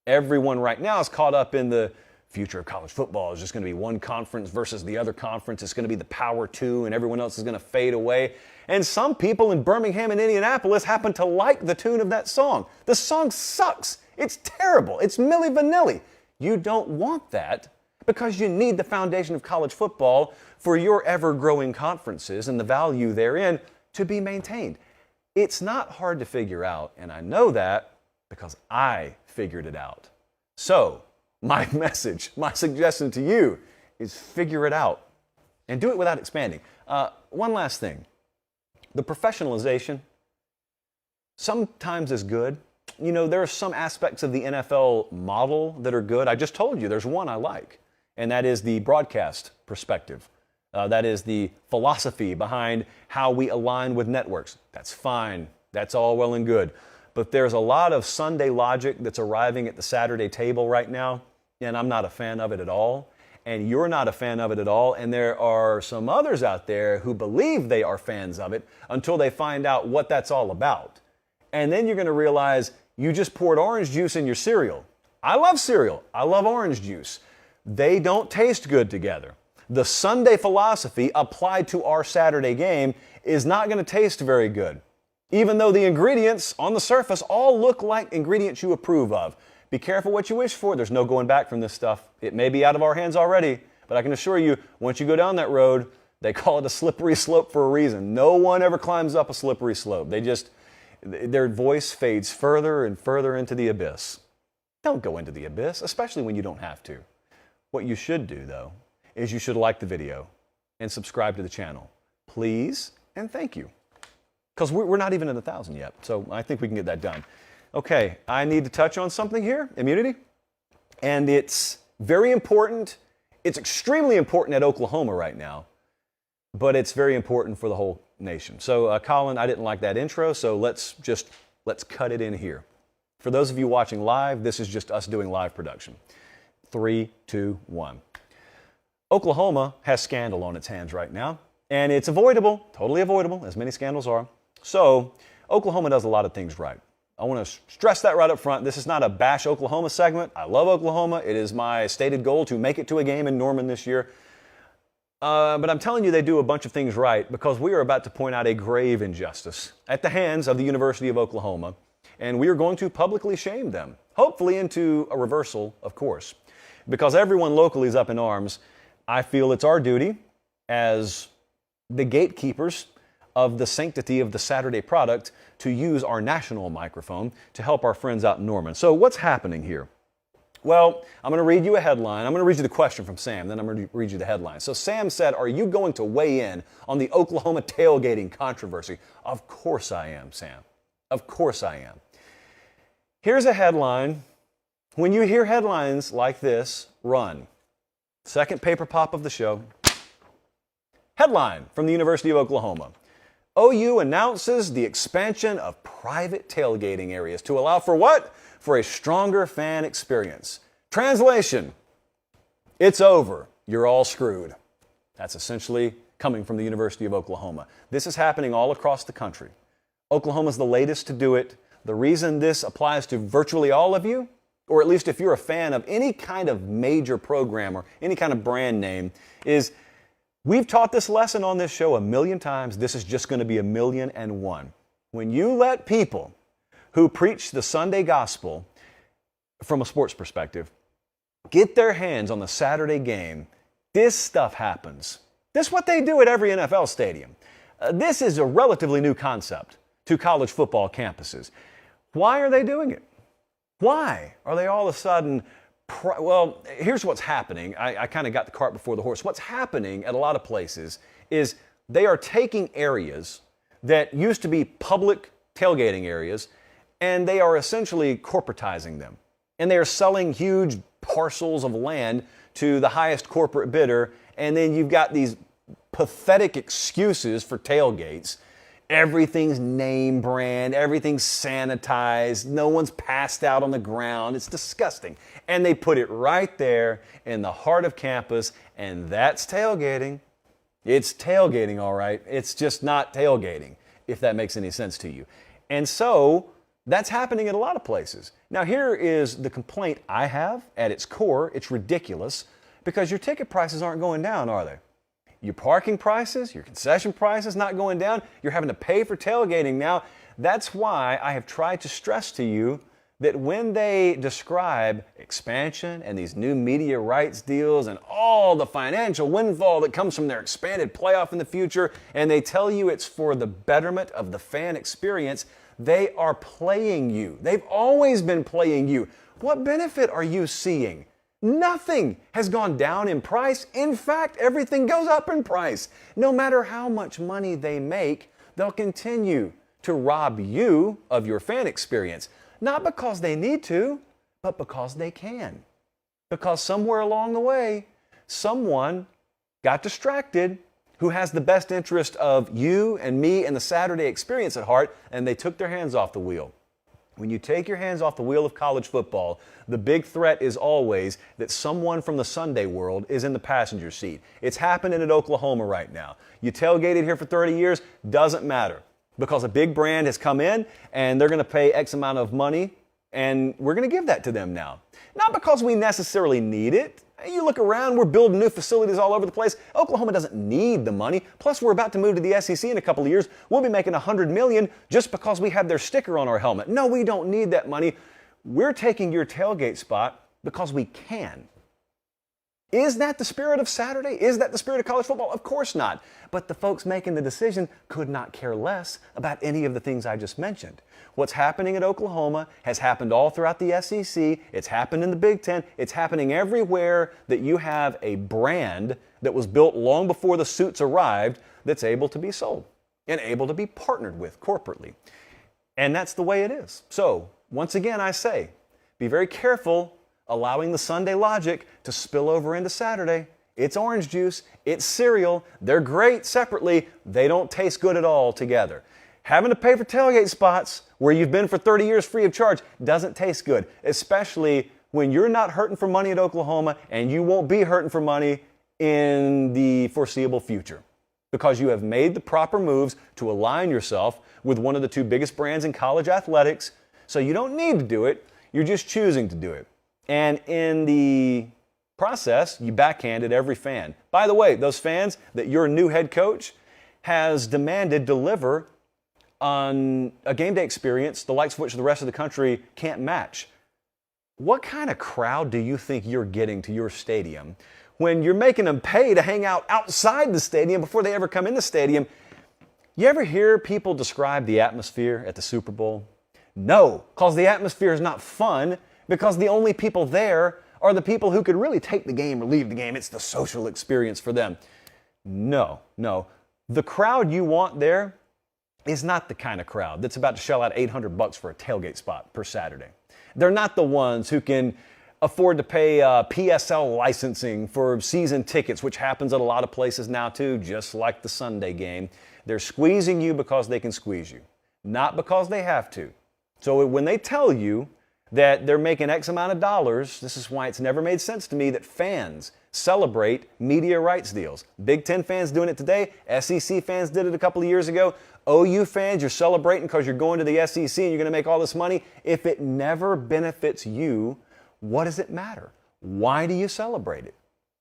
Speaker 1: Everyone right now is caught up in the future of college football is just going to be one conference versus the other conference. It's going to be the Power Two, and everyone else is going to fade away. And some people in Birmingham and Indianapolis happen to like the tune of that song. The song sucks. It's terrible. It's Milli Vanilli. You don't want that because you need the foundation of college football for your ever-growing conferences and the value therein to be maintained. It's not hard to figure out, and I know that because I figured it out. So, my message, my suggestion to you is figure it out and do it without expanding. One last thing. The professionalization sometimes is good. You know, there are some aspects of the NFL model that are good. I just told you there's one I like, and that is the broadcast perspective. That is the philosophy behind how we align with networks. That's fine. That's all well and good. But there's a lot of Sunday logic that's arriving at the Saturday table right now, and I'm not a fan of it at all. And you're not a fan of it at all. And there are some others out there who believe they are fans of it until they find out what that's all about. And then you're going to realize you just poured orange juice in your cereal. I love cereal. I love orange juice. They don't taste good together. The Sunday philosophy applied to our Saturday game is not going to taste very good, even though the ingredients on the surface all look like ingredients you approve of. Be careful what you wish for. There's no going back from this stuff. It may be out of our hands already, but I can assure you, once you go down that road, they call it a slippery slope for a reason. No one ever climbs up a slippery slope. Their voice fades further and further into the abyss. Don't go into the abyss, especially when you don't have to. What you should do, though, is you should like the video and subscribe to the channel. Please and thank you. Because we're not even at 1,000 yet, so I think we can get that done. Okay, I need to touch on something here, immunity. And it's very important. It's extremely important at Oklahoma right now, but it's very important for the whole nation. So, Colin, I didn't like that intro, so let's cut it in here. For those of you watching live, this is just us doing live production. 3, 2, 1. Oklahoma has scandal on its hands right now, and it's avoidable, totally avoidable, as many scandals are. So, Oklahoma does a lot of things right. I want to stress that right up front. This is not a bash Oklahoma segment. I love Oklahoma. It is my stated goal to make it to a game in Norman this year. But I'm telling you they do a bunch of things right because we are about to point out a grave injustice at the hands of the University of Oklahoma, and we are going to publicly shame them, hopefully into a reversal, of course. Because everyone locally is up in arms, I feel it's our duty as the gatekeepers of the sanctity of the Saturday product to use our national microphone to help our friends out in Norman. So what's happening here? Well, I'm going to read you a headline. I'm going to read you the question from Sam, then I'm going to read you the headline. So Sam said, are you going to weigh in on the Oklahoma tailgating controversy? Of course I am, Sam. Of course I am. Here's a headline. When you hear headlines like this, run. Second paper pop of the show. Headline from the University of Oklahoma. OU announces the expansion of private tailgating areas to allow for what? For a stronger fan experience. Translation, it's over. You're all screwed. That's essentially coming from the University of Oklahoma. This is happening all across the country. Oklahoma's the latest to do it. The reason this applies to virtually all of you, or at least if you're a fan of any kind of major program or any kind of brand name, is we've taught this lesson on this show 1,000,000 times. This is just going to be 1,000,001. When you let people who preach the Sunday gospel from a sports perspective get their hands on the Saturday game, this stuff happens. This is what they do at every NFL stadium. This is a relatively new concept to college football campuses. Why are they doing it? Why are they all of a sudden... Well, here's what's happening. I kind of got the cart before the horse. What's happening at a lot of places is they are taking areas that used to be public tailgating areas, and they are essentially corporatizing them. And they are selling huge parcels of land to the highest corporate bidder, and then you've got these pathetic excuses for tailgates. Everything's name brand, everything's sanitized, no one's passed out on the ground. It's disgusting. And they put it right there in the heart of campus, and that's tailgating. It's tailgating, all right. It's just not tailgating, if that makes any sense to you. And so That's happening at a lot of places. Now, here is the complaint I have at its core. It's ridiculous because your ticket prices aren't going down, are they? Your parking prices, your concession prices not going down. You're having to pay for tailgating now. That's why I have tried to stress to you that when they describe expansion and these new media rights deals and all the financial windfall that comes from their expanded playoff in the future, and they tell you it's for the betterment of the fan experience, they are playing you. They've always been playing you. What benefit are you seeing? Nothing has gone down in price. In fact, everything goes up in price. No matter how much money they make, they'll continue to rob you of your fan experience. Not because they need to, but because they can. Because somewhere along the way, someone got distracted who has the best interest of you and me and the Saturday experience at heart, and they took their hands off the wheel. When you take your hands off the wheel of college football, the big threat is always that someone from the Sunday world is in the passenger seat. It's happening at Oklahoma right now. You tailgated here for 30 years, doesn't matter. Because a big brand has come in and they're going to pay X amount of money, and we're going to give that to them now. Not because we necessarily need it. You look around, we're building new facilities all over the place. Oklahoma doesn't need the money. Plus, we're about to move to the SEC in a couple of years. We'll be making $100 million just because we have their sticker on our helmet. No, we don't need that money. We're taking your tailgate spot because we can. Is that the spirit of Saturday? Is that the spirit of college football? Of course not. But the folks making the decision could not care less about any of the things I just mentioned. What's happening at Oklahoma has happened all throughout the SEC. It's happened in the Big Ten. It's happening everywhere that you have a brand that was built long before the suits arrived that's able to be sold and able to be partnered with corporately. And that's the way it is. So, once again, I say, be very careful allowing the Sunday logic to spill over into Saturday. It's orange juice, it's cereal, they're great separately, they don't taste good at all together. Having to pay for tailgate spots where you've been for 30 years free of charge doesn't taste good, especially when you're not hurting for money at Oklahoma and you won't be hurting for money in the foreseeable future because you have made the proper moves to align yourself with one of the two biggest brands in college athletics. So you don't need to do it, you're just choosing to do it. And in the process, you backhanded every fan. By the way, those fans that your new head coach has demanded deliver on a game day experience the likes of which the rest of the country can't match. What kind of crowd do you think you're getting to your stadium when you're making them pay to hang out outside the stadium before they ever come in the stadium? You ever hear people describe the atmosphere at the Super Bowl? No, because the atmosphere is not fun. Because the only people there are the people who could really take the game or leave the game. It's the social experience for them. No. The crowd you want there is not the kind of crowd that's about to shell out $800 for a tailgate spot per Saturday. They're not the ones who can afford to pay PSL licensing for season tickets, which happens at a lot of places now too, just like the Sunday game. They're squeezing you because they can squeeze you, not because they have to. So when they tell you that they're making X amount of dollars, this is why it's never made sense to me that fans celebrate media rights deals. Big Ten fans doing it today. SEC fans did it a couple of years ago. OU fans, you're celebrating because you're going to the SEC and you're going to make all this money. If it never benefits you, what does it matter? Why do you celebrate it?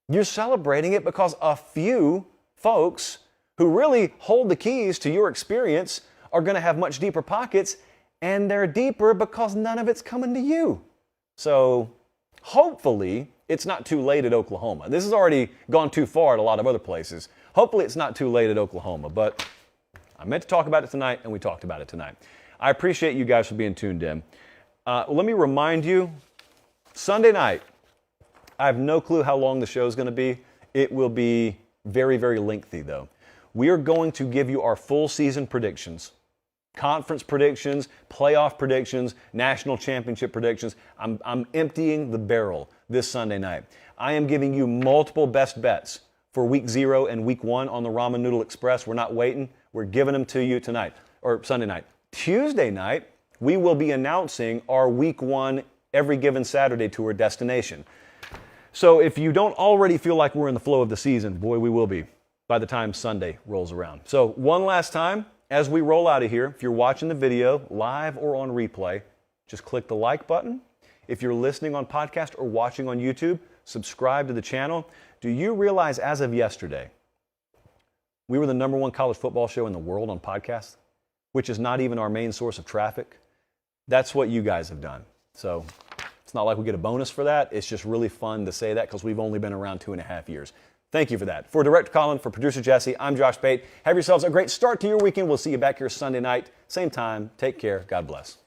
Speaker 1: You're celebrating it because a few folks who really hold the keys to your experience are going to have much deeper pockets. And they're deeper because none of it's coming to you. So hopefully it's not too late at Oklahoma. This has already gone too far at a lot of other places. Hopefully it's not too late at Oklahoma. But I meant to talk about it tonight, and we talked about it tonight. I appreciate you guys for being tuned in. Let me remind you, Sunday night, I have no clue how long the show is going to be. It will be very, very lengthy, though. We are going to give you our full season predictions. Conference predictions, playoff predictions, national championship predictions. I'm emptying the barrel this Sunday night. I am giving you multiple best bets for week 0 and week 1 on the Ramen Noodle Express. We're not waiting. We're giving them to you tonight, or Sunday night. Tuesday night, we will be announcing our week 1 Every Given Saturday tour destination. So if you don't already feel like we're in the flow of the season, boy, we will be by the time Sunday rolls around. So one last time, as we roll out of here, if you're watching the video live or on replay, just click the like button. If you're listening on podcast or watching on YouTube, subscribe to the channel. Do you realize as of yesterday, we were the #1 college football show in the world on podcasts, which is not even our main source of traffic? That's what you guys have done. So it's not like we get a bonus for that. It's just really fun to say that because we've only been around 2.5 years. Thank you for that. For Director Colin, for Producer Jesse, I'm Josh Pate. Have yourselves a great start to your weekend. We'll see you back here Sunday night, same time. Take care. God bless.